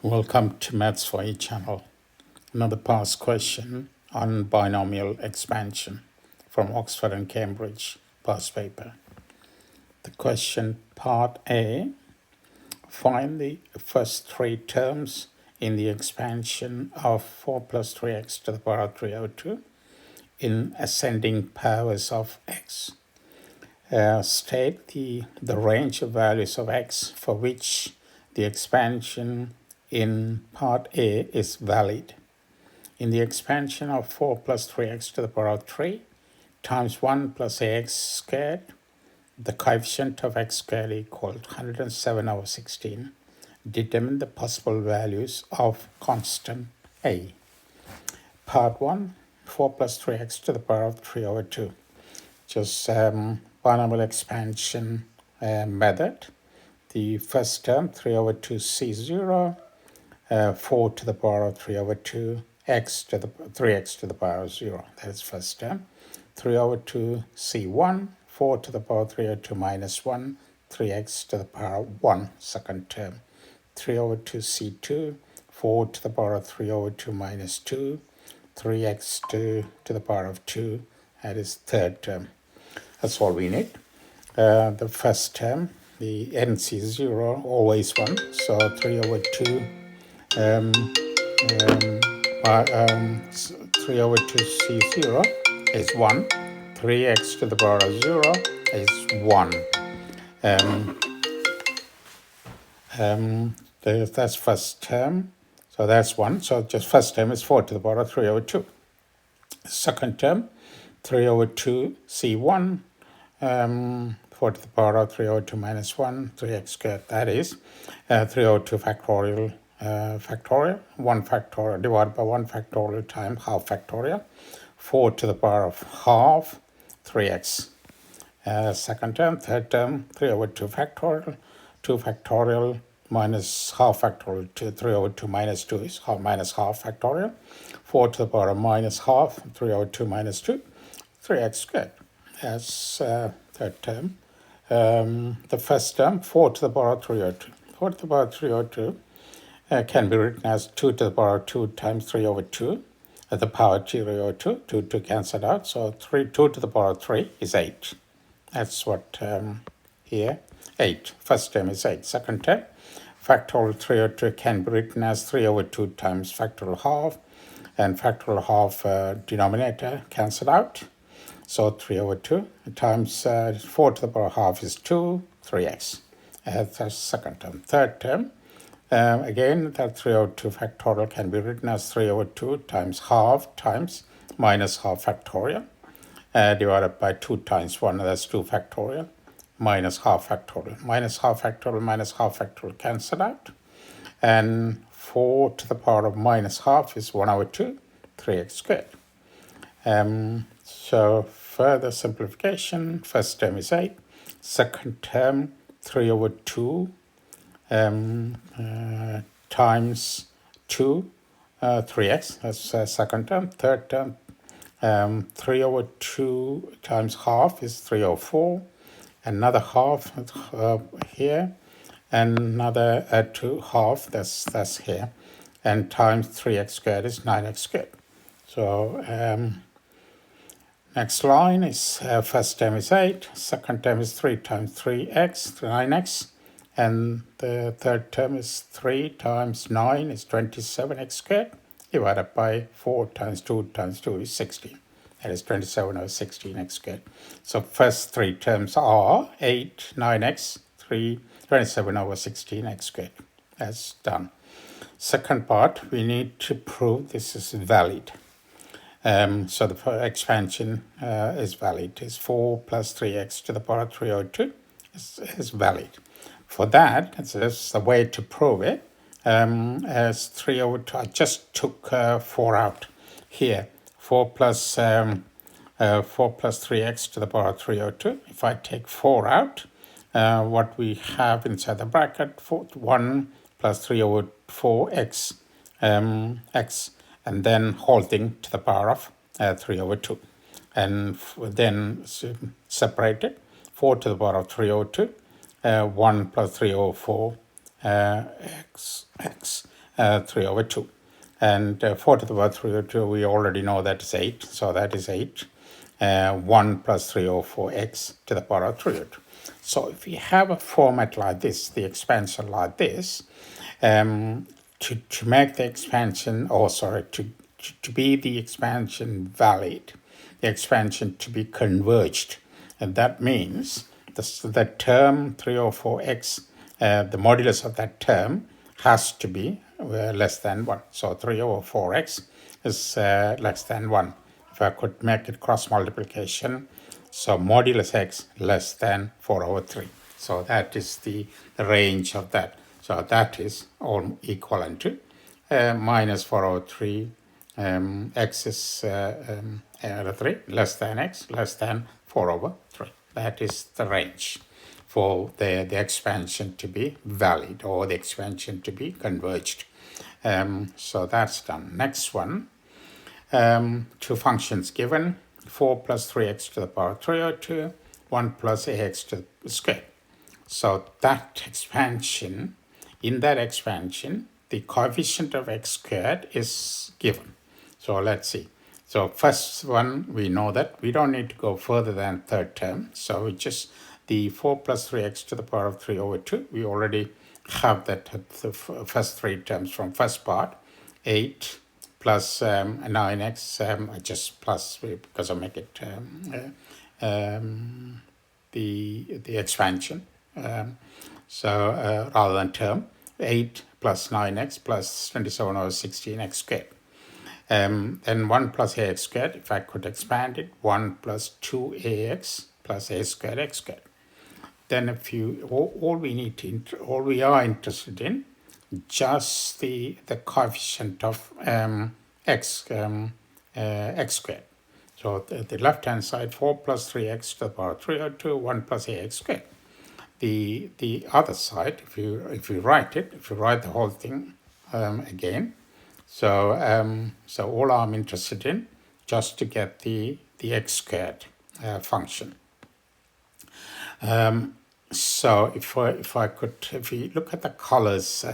Welcome to Maths for E channel. Another past question on binomial expansion from Oxford and Cambridge past paper. The question part A, find the first three terms in the expansion of 4 plus 3x to the power of 302 in ascending powers of x. State the range of values of x for which the expansion in part A is valid. In the expansion of 4 plus 3x to the power of 3 times 1 plus ax squared, the coefficient of x squared equals 107 over 16. Determine the possible values of constant a. Part 1, 4 plus 3x to the power of 3 over 2. Just binomial expansion method. The first term, 3 over 2 c0, 4 to the power of 3 over 2, x to the 3x to the power of 0. That is first term. 3 over 2 c1, 4 to the power of 3 over 2 minus 1, 3x to the power of 1, second term. 3 over 2 c2, 4 to the power of 3 over 2 minus 2, 3x to the power of 2, that is third term. That's all we need. The first term, the nc0, always 1, so 3 over 2 3 over 2 c0 is 1. 3x to the power of 0 is 1. That's first term. So that's 1. So just first term is 4 to the power of 3 over 2. Second term, 3 over 2 c1, 4 to the power of 3 over 2 minus 1, 3x squared. That is 3 over 2 factorial. 1 factorial divided by 1 factorial times half factorial, 4 to the power of half, 3x. Second term, third term, 3 over 2 factorial, 2 factorial minus half factorial, 3 over 2 minus 2 is minus half factorial, 4 to the power of minus half, 3 over 2 minus 2, 3x squared. That's third term. The first term, 4 to the power of 3 over 2. 4 to the power of 3 over 2 can be written as 2 to the power of 2 times 3 over 2 at the power of 3 over 2. 2 to cancel out. So 2 to the power of 3 is 8. That's what here, 8. First term is 8. Second term, factorial 3 over 2 can be written as 3 over 2 times factorial half. And factorial half denominator cancel out. So 3 over 2 times 4 to the power of half is 2, 3x. That's second term. Third term, again, that 3 over 2 factorial can be written as 3 over 2 times half times minus half factorial divided by 2 times 1, that's 2 factorial, minus half factorial. Minus half factorial cancel out. And 4 to the power of minus half is 1 over 2, 3x squared. So further simplification, first term is 8. Second term, 3 over 2 times 2, 3x, that's second term. Third term, 3 over 2 times half is 3 over 4. Another half here, and another 2 half, that's here. And times 3x squared is 9x squared. So next line is first term is 8, second term is 3 times 3x, 9x. And the third term is 3 times 9 is 27x squared, divided by 4 times 2 is 16. That is 27 over 16x squared. So first three terms are 8, 9x, 27 over 16x squared. That's done. Second part, we need to prove this is valid. So the expansion is valid. It's 4 plus 3x to the power of 3 over 2 is valid. For that, it's the way to prove it. As 3 over 2, I just took 4 out here. 4 plus 3x to the power of 3 over 2. If I take 4 out, what we have inside the bracket, 1 plus 3 over 4x, x, and then whole thing to the power of 3 over 2. And then separate it, 4 to the power of 3 over 2. 1 plus 3 over 4 x 3 over 2. And 4 to the power 3 over 2, we already know that is 8, so that is 8. 1 plus 3 over 4x to the power of 3 over 2. So if we have a format like this, the expansion like this, to make the expansion, to be the expansion valid, the expansion to be converged, and that means the term 3 over 4x, the modulus of that term has to be less than 1. So 3 over 4x is less than 1. If I could make it cross multiplication, so modulus x less than 4 over 3. So that is the range of that. So that is all equivalent to minus 4 over 3, x is 3, less than x, less than 4 over 3. That is the range for the expansion to be valid or the expansion to be converged. So that's done. Next one, two functions given, 4 plus 3x to the power 3 over 2, 1 plus ax to the square. So that expansion, in that expansion, the coefficient of x squared is given. So let's see. So first one, we know that we don't need to go further than third term. So we just, the 4 plus 3x to the power of 3 over 2, we already have that the first three terms from first part. 8 plus 9x, I just plus because I make it the expansion. Rather than term, 8 plus 9x plus 27 over 16x squared. Then 1 plus ax squared, if I could expand it, 1 plus 2ax plus a squared x squared. Then if you, all we are interested in, just the coefficient of x squared. So the left hand side, 4 plus 3x to the power 3 over 2, 1 plus ax squared. The other side, if you write the whole thing again, so all I'm interested in, just to get the x squared function. So if we look at the colors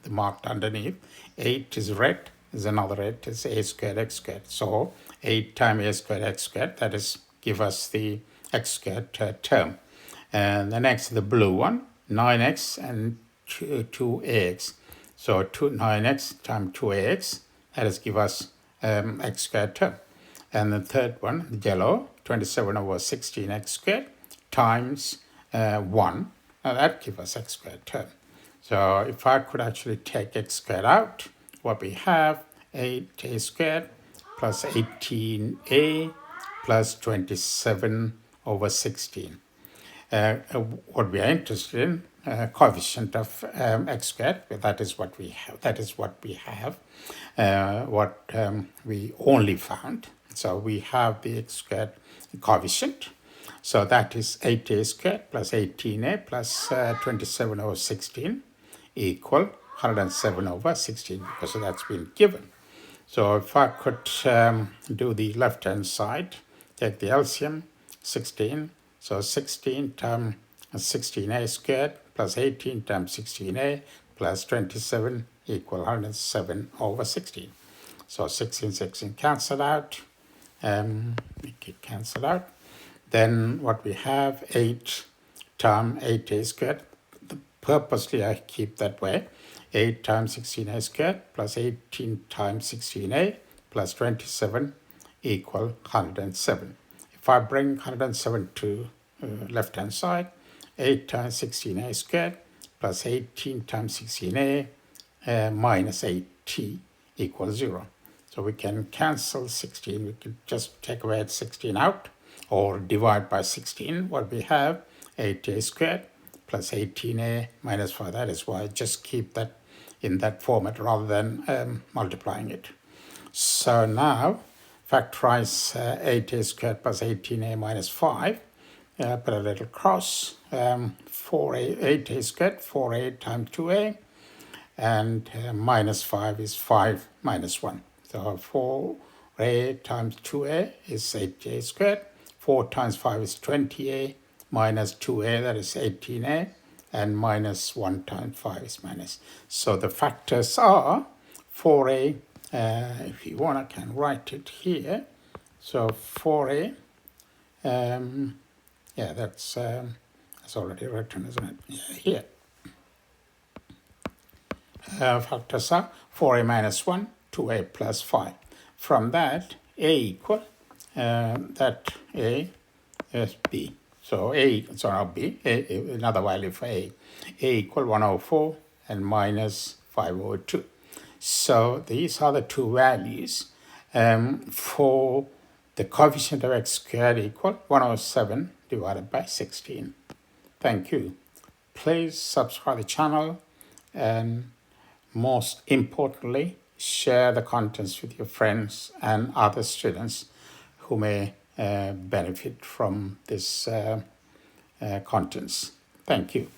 marked underneath, 8 is red, is another 8, is a squared x squared. So 8 times a squared x squared, that is give us the x squared term. And the next, the blue one, 9x and 2ax. So 9x times 2ax, that is give us x squared term. And the third one, the yellow, 27 over 16x squared times 1. Now that gives us x squared term. So if I could actually take x squared out, what we have, 8a squared plus 18a plus 27 over 16. What we are interested in, coefficient of x squared, that is what we have. We only found. So we have the x squared coefficient. So that is 8a squared plus 18a plus 27 over 16 equal 107 over 16, because that's been given. So if I could do the left-hand side, take the LCM, 16. So 16 times 16a squared plus 18 times 16a plus 27 equal 107 over 16. So 16 cancel out. Make it cancel out. Then what we have, 8 times 8a squared. Purposely I keep that way. 8 times 16a squared plus 18 times 16a plus 27 equal 107. If I bring 107 to left hand side, 8 times 16a squared plus 18 times 16a minus 8t equals 0. So we can cancel 16. We can just take away 16 out or divide by 16. What we have, 8a squared plus 18a minus 5. That is why I just keep that in that format rather than multiplying it. So now factorize 8a squared plus 18a minus 5. Put a little cross. 8a squared, 4a times 2a. And minus 5 is 5 minus 1. So 4a times 2a is 8a squared. 4 times 5 is 20a minus 2a, that is 18a. and minus 1 times 5 is minus. So the factors are 4a, if you want I can write it here. So 4a, yeah, that's already written, isn't it? Yeah, here. Factors are 4a minus 1, 2a plus 5. From that, a equal, that a is b. So now b, another value for a equal 104 and minus 502. So these are the two values for the coefficient of x squared equal 107 divided by 16. Thank you. Please subscribe the channel and most importantly, share the contents with your friends and other students who may benefit from this contents. Thank you.